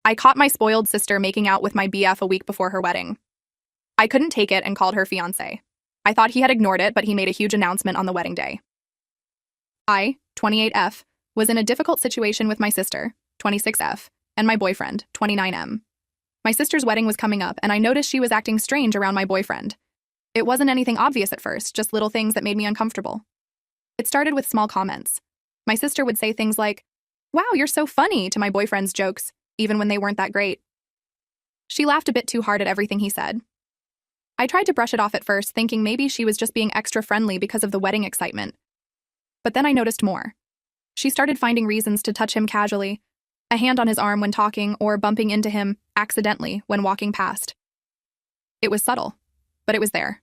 I caught my spoiled sister making out with my BF a week before her wedding. I couldn't take it and called her fiancé. I thought he had ignored it, but he made a huge announcement on the wedding day. I, 28F, was in a difficult situation with my sister, 26F, and my boyfriend, 29M. My sister's wedding was coming up, and I noticed she was acting strange around my boyfriend. It wasn't anything obvious at first, just little things that made me uncomfortable. It started with small comments. My sister would say things like, "Wow, you're so funny," to my boyfriend's jokes, even when they weren't that great. She laughed a bit too hard at everything he said. I tried to brush it off at first, thinking maybe she was just being extra friendly because of the wedding excitement. But then I noticed more. She started finding reasons to touch him casually, a hand on his arm when talking or bumping into him accidentally when walking past. It was subtle, but it was there.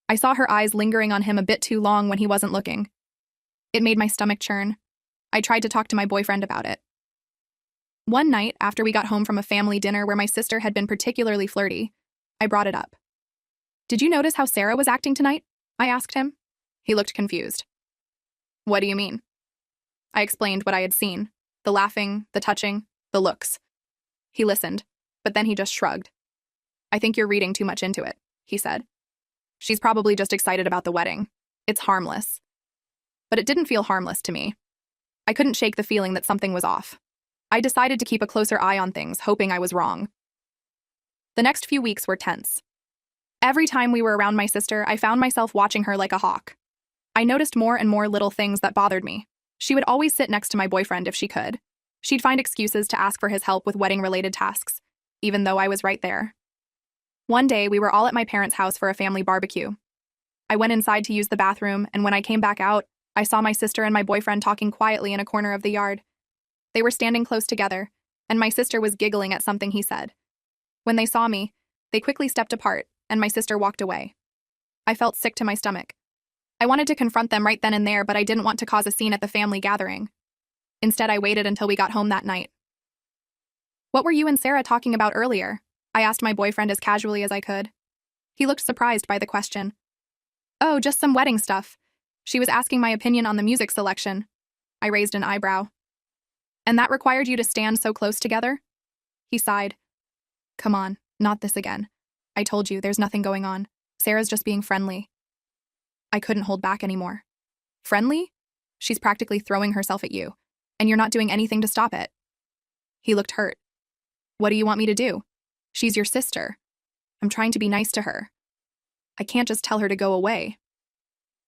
I saw her eyes lingering on him a bit too long when he wasn't looking. It made my stomach churn. I tried to talk to my boyfriend about it. One night, after we got home from a family dinner where my sister had been particularly flirty, I brought it up. "Did you notice how Sarah was acting tonight?" I asked him. He looked confused. "What do you mean?" I explained what I had seen, the laughing, the touching, the looks. He listened, but then he just shrugged. "I think you're reading too much into it," he said. "She's probably just excited about the wedding. It's harmless." But it didn't feel harmless to me. I couldn't shake the feeling that something was off. I decided to keep a closer eye on things, hoping I was wrong. The next few weeks were tense. Every time we were around my sister, I found myself watching her like a hawk. I noticed more and more little things that bothered me. She would always sit next to my boyfriend if she could. She'd find excuses to ask for his help with wedding-related tasks, even though I was right there. One day, we were all at my parents' house for a family barbecue. I went inside to use the bathroom, and when I came back out, I saw my sister and my boyfriend talking quietly in a corner of the yard. They were standing close together, and my sister was giggling at something he said. When they saw me, they quickly stepped apart, and my sister walked away. I felt sick to my stomach. I wanted to confront them right then and there, but I didn't want to cause a scene at the family gathering. Instead, I waited until we got home that night. "What were you and Sarah talking about earlier?" I asked my boyfriend as casually as I could. He looked surprised by the question. "Oh, just some wedding stuff. She was asking my opinion on the music selection." I raised an eyebrow. "And that required you to stand so close together?" He sighed. "Come on, not this again. I told you, there's nothing going on. Sarah's just being friendly." I couldn't hold back anymore. "Friendly? She's practically throwing herself at you, and you're not doing anything to stop it." He looked hurt. "What do you want me to do? She's your sister. I'm trying to be nice to her. I can't just tell her to go away."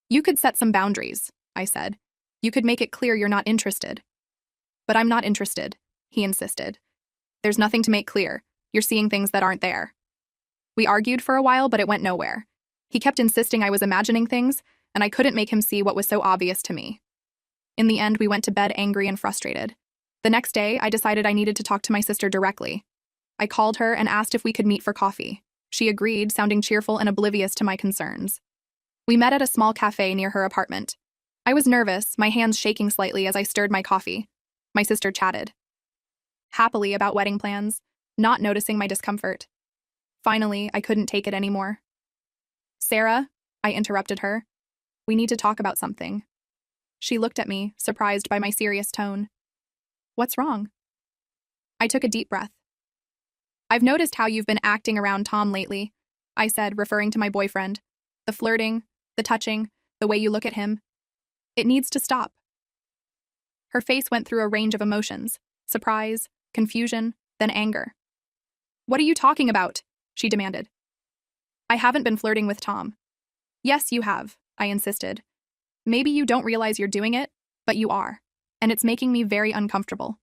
"You could set some boundaries," I said. "You could make it clear you're not interested." "But I'm not interested," he insisted. "There's nothing to make clear. You're seeing things that aren't there." We argued for a while, but it went nowhere. He kept insisting I was imagining things, and I couldn't make him see what was so obvious to me. In the end, we went to bed angry and frustrated. The next day, I decided I needed to talk to my sister directly. I called her and asked if we could meet for coffee. She agreed, sounding cheerful and oblivious to my concerns. We met at a small cafe near her apartment. I was nervous, my hands shaking slightly as I stirred my coffee. My sister chatted happily about wedding plans, not noticing my discomfort. Finally, I couldn't take it anymore. "Sarah," I interrupted her, "we need to talk about something." She looked at me, surprised by my serious tone. "What's wrong?" I took a deep breath. "I've noticed how you've been acting around Tom lately," I said, referring to my boyfriend. "The flirting, the touching, the way you look at him. It needs to stop." Her face went through a range of emotions: surprise, confusion, then anger. "What are you talking about?" she demanded. "I haven't been flirting with Tom." "Yes, you have," I insisted. "Maybe you don't realize you're doing it, but you are, and it's making me very uncomfortable."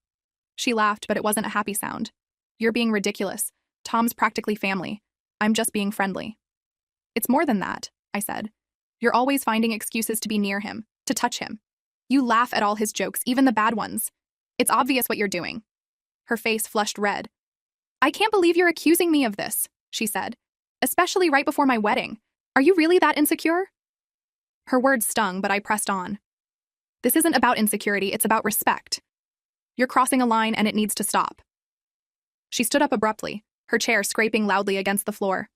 She laughed, but it wasn't a happy sound. "You're being ridiculous. Tom's practically family. I'm just being friendly." "It's more than that," I said. "You're always finding excuses to be near him, to touch him. You laugh at all his jokes, even the bad ones. It's obvious what you're doing." Her face flushed red. "I can't believe you're accusing me of this," she said. "Especially right before my wedding. Are you really that insecure?" Her words stung, but I pressed on. "This isn't about insecurity, it's about respect. You're crossing a line and it needs to stop." She stood up abruptly, her chair scraping loudly against the floor.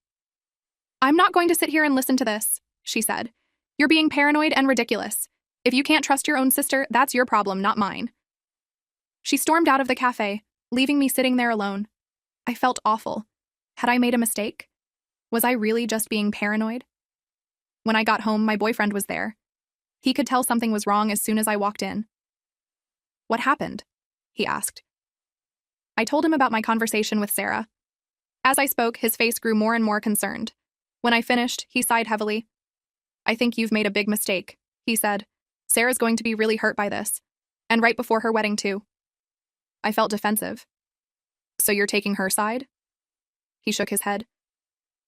"I'm not going to sit here and listen to this," she said. "You're being paranoid and ridiculous. If you can't trust your own sister, that's your problem, not mine." She stormed out of the cafe, leaving me sitting there alone. I felt awful. Had I made a mistake? Was I really just being paranoid? When I got home, my boyfriend was there. He could tell something was wrong as soon as I walked in. "What happened?" he asked. I told him about my conversation with Sarah. As I spoke, his face grew more and more concerned. When I finished, he sighed heavily. "I think you've made a big mistake," he said. "Sarah's going to be really hurt by this. And right before her wedding, too." I felt defensive. "So you're taking her side?" He shook his head.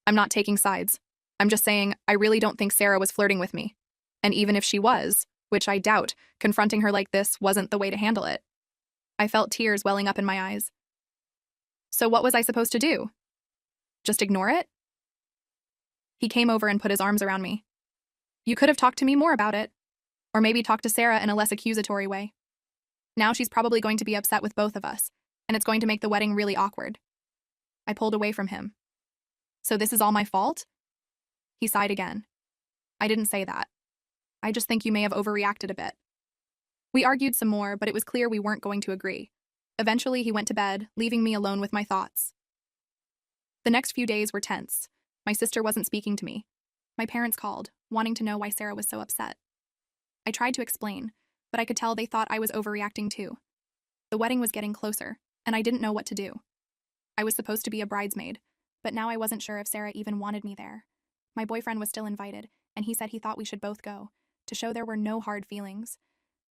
"I'm not taking sides. I'm just saying I really don't think Sarah was flirting with me. And even if she was, which I doubt, confronting her like this wasn't the way to handle it." I felt tears welling up in my eyes. "So what was I supposed to do? Just ignore it?" He came over and put his arms around me. "You could have talked to me more about it. Or maybe talked to Sarah in a less accusatory way. Now she's probably going to be upset with both of us, and it's going to make the wedding really awkward." I pulled away from him. "So this is all my fault?" He sighed again. "I didn't say that. I just think you may have overreacted a bit." We argued some more, but it was clear we weren't going to agree. Eventually, he went to bed, leaving me alone with my thoughts. The next few days were tense. My sister wasn't speaking to me. My parents called, wanting to know why Sarah was so upset. I tried to explain, but I could tell they thought I was overreacting too. The wedding was getting closer, and I didn't know what to do. I was supposed to be a bridesmaid, but now I wasn't sure if Sarah even wanted me there. My boyfriend was still invited, and he said he thought we should both go, to show there were no hard feelings.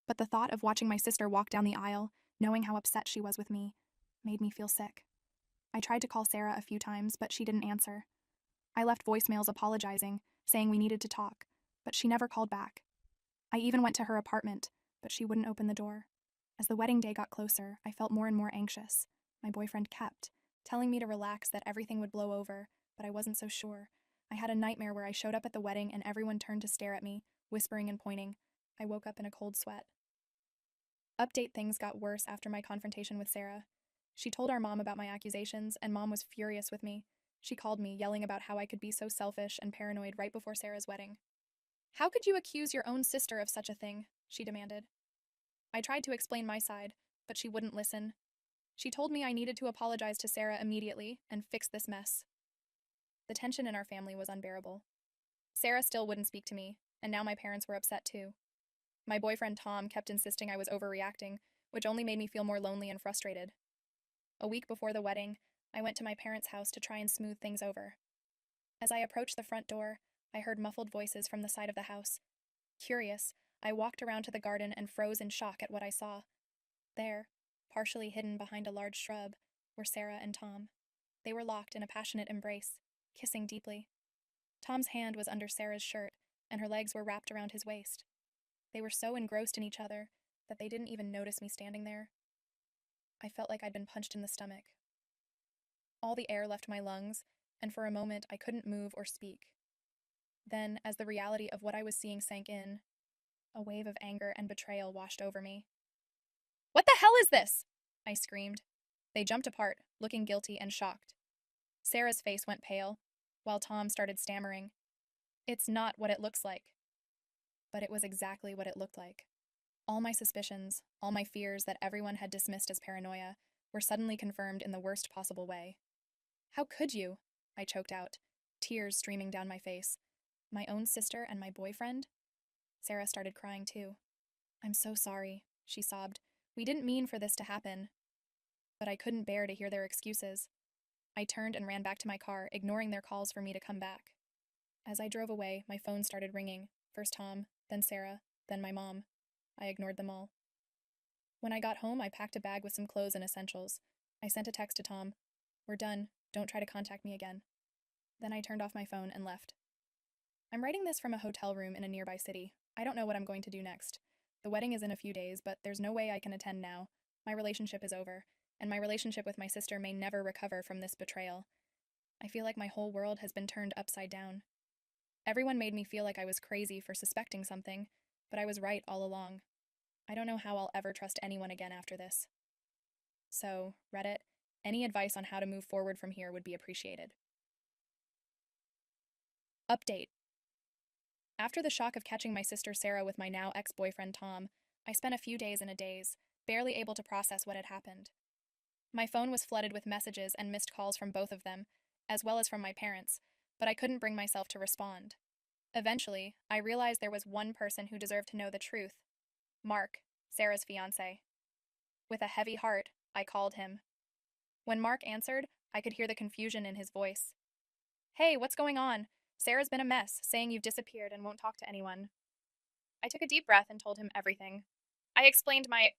But the thought of watching my sister walk down the aisle, knowing how upset she was with me, made me feel sick. I tried to call Sarah a few times, but she didn't answer. I left voicemails apologizing, saying we needed to talk, but she never called back. I even went to her apartment, but she wouldn't open the door. As the wedding day got closer, I felt more and more anxious. My boyfriend kept telling me to relax, that everything would blow over, but I wasn't so sure. I had a nightmare where I showed up at the wedding and everyone turned to stare at me, whispering and pointing. I woke up in a cold sweat. Update: things got worse after my confrontation with Sarah. She told our mom about my accusations, and Mom was furious with me. She called me, yelling about how I could be so selfish and paranoid right before Sarah's wedding. "How could you accuse your own sister of such a thing?" she demanded. I tried to explain my side, but she wouldn't listen. She told me I needed to apologize to Sarah immediately and fix this mess. The tension in our family was unbearable. Sarah still wouldn't speak to me, and now my parents were upset too. My boyfriend Tom kept insisting I was overreacting, which only made me feel more lonely and frustrated. A week before the wedding, I went to my parents' house to try and smooth things over. As I approached the front door, I heard muffled voices from the side of the house. Curious, I walked around to the garden and froze in shock at what I saw. There, partially hidden behind a large shrub, were Sarah and Tom. They were locked in a passionate embrace, kissing deeply. Tom's hand was under Sarah's shirt, and her legs were wrapped around his waist. They were so engrossed in each other that they didn't even notice me standing there. I felt like I'd been punched in the stomach. All the air left my lungs, and for a moment I couldn't move or speak. Then, as the reality of what I was seeing sank in, a wave of anger and betrayal washed over me. "What the hell is this?" I screamed. They jumped apart, looking guilty and shocked. Sarah's face went pale, while Tom started stammering. "It's not what it looks like." But it was exactly what it looked like. All my suspicions, all my fears that everyone had dismissed as paranoia, were suddenly confirmed in the worst possible way. "How could you?" I choked out, tears streaming down my face. "My own sister and my boyfriend?" Sarah started crying too. "I'm so sorry," she sobbed. "We didn't mean for this to happen." But I couldn't bear to hear their excuses. I turned and ran back to my car, ignoring their calls for me to come back. As I drove away, my phone started ringing. First Tom, then Sarah, then my mom. I ignored them all. When I got home, I packed a bag with some clothes and essentials. I sent a text to Tom. "We're done. Don't try to contact me again." Then I turned off my phone and left. I'm writing this from a hotel room in a nearby city. I don't know what I'm going to do next. The wedding is in a few days, but there's no way I can attend now. My relationship is over, and my relationship with my sister may never recover from this betrayal. I feel like my whole world has been turned upside down. Everyone made me feel like I was crazy for suspecting something, but I was right all along. I don't know how I'll ever trust anyone again after this. So, Reddit, any advice on how to move forward from here would be appreciated. Update. After the shock of catching my sister Sarah with my now ex-boyfriend Tom, I spent a few days in a daze, barely able to process what had happened. My phone was flooded with messages and missed calls from both of them, as well as from my parents, but I couldn't bring myself to respond. Eventually, I realized there was one person who deserved to know the truth: Mark, Sarah's fiancé. With a heavy heart, I called him. When Mark answered, I could hear the confusion in his voice. Hey, what's going on? Sarah's been a mess, saying you've disappeared and won't talk to anyone. I took a deep breath and told him everything. I explained my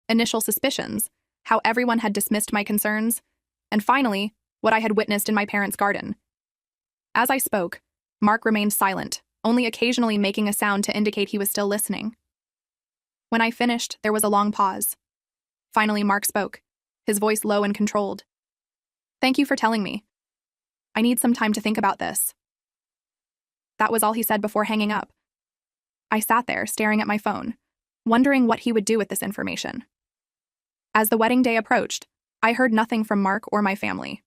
initial suspicions, how everyone had dismissed my concerns, and finally, what I had witnessed in my parents' garden. As I spoke, Mark remained silent, only occasionally making a sound to indicate he was still listening. When I finished, there was a long pause. Finally, Mark spoke, his voice low and controlled. Thank you for telling me. I need some time to think about this. That was all he said before hanging up. I sat there, staring at my phone, wondering what he would do with this information. As the wedding day approached, I heard nothing from Mark or my family.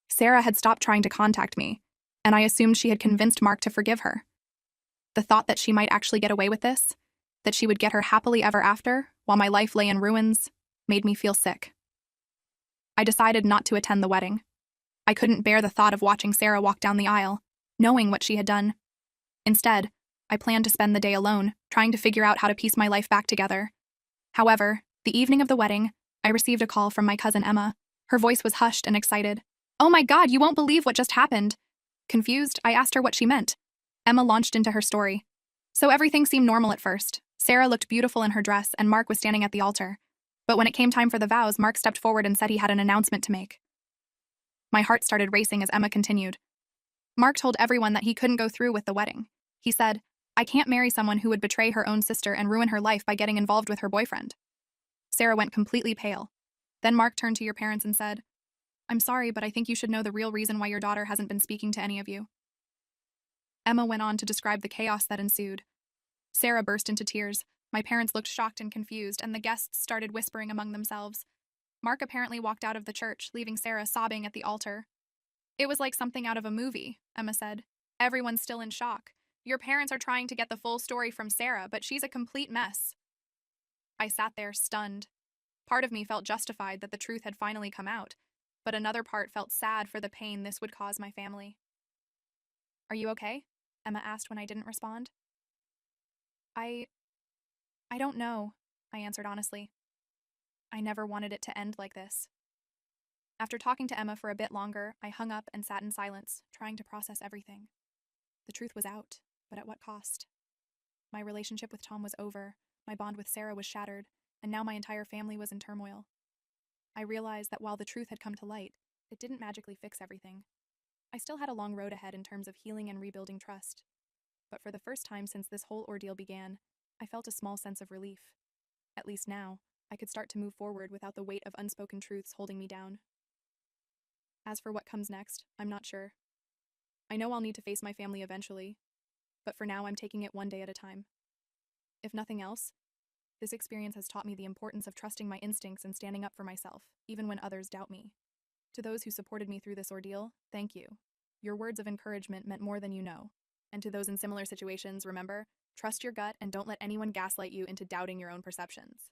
Sarah had stopped trying to contact me, and I assumed she had convinced Mark to forgive her. The thought that she might actually get away with this, that she would get her happily ever after, while my life lay in ruins, made me feel sick. I decided not to attend the wedding. I couldn't bear the thought of watching Sarah walk down the aisle, knowing what she had done. Instead, I planned to spend the day alone, trying to figure out how to piece my life back together. However, the evening of the wedding, I received a call from my cousin Emma. Her voice was hushed and excited. Oh my God, you won't believe what just happened. Confused, I asked her what she meant. Emma launched into her story. So everything seemed normal at first. Sarah looked beautiful in her dress, and Mark was standing at the altar. But when it came time for the vows, Mark stepped forward and said he had an announcement to make. My heart started racing as Emma continued. Mark told everyone that he couldn't go through with the wedding. He said, I can't marry someone who would betray her own sister and ruin her life by getting involved with her boyfriend. Sarah went completely pale. Then Mark turned to your parents and said, I'm sorry, but I think you should know the real reason why your daughter hasn't been speaking to any of you. Emma went on to describe the chaos that ensued. Sarah burst into tears. My parents looked shocked and confused, and the guests started whispering among themselves. Mark apparently walked out of the church, leaving Sarah sobbing at the altar. It was like something out of a movie, Emma said. Everyone's still in shock. Your parents are trying to get the full story from Sarah, but she's a complete mess. I sat there, stunned. Part of me felt justified that the truth had finally come out, but another part felt sad for the pain this would cause my family. Are you okay? Emma asked when I didn't respond. I don't know, I answered honestly. I never wanted it to end like this. After talking to Emma for a bit longer, I hung up and sat in silence, trying to process everything. The truth was out, but at what cost? My relationship with Tom was over, my bond with Sarah was shattered, and now my entire family was in turmoil. I realized that while the truth had come to light, it didn't magically fix everything. I still had a long road ahead in terms of healing and rebuilding trust. But for the first time since this whole ordeal began, I felt a small sense of relief. At least now, I could start to move forward without the weight of unspoken truths holding me down. As for what comes next, I'm not sure. I know I'll need to face my family eventually, but for now I'm taking it one day at a time. If nothing else, this experience has taught me the importance of trusting my instincts and standing up for myself, even when others doubt me. To those who supported me through this ordeal, thank you. Your words of encouragement meant more than you know. And to those in similar situations, remember, trust your gut and don't let anyone gaslight you into doubting your own perceptions.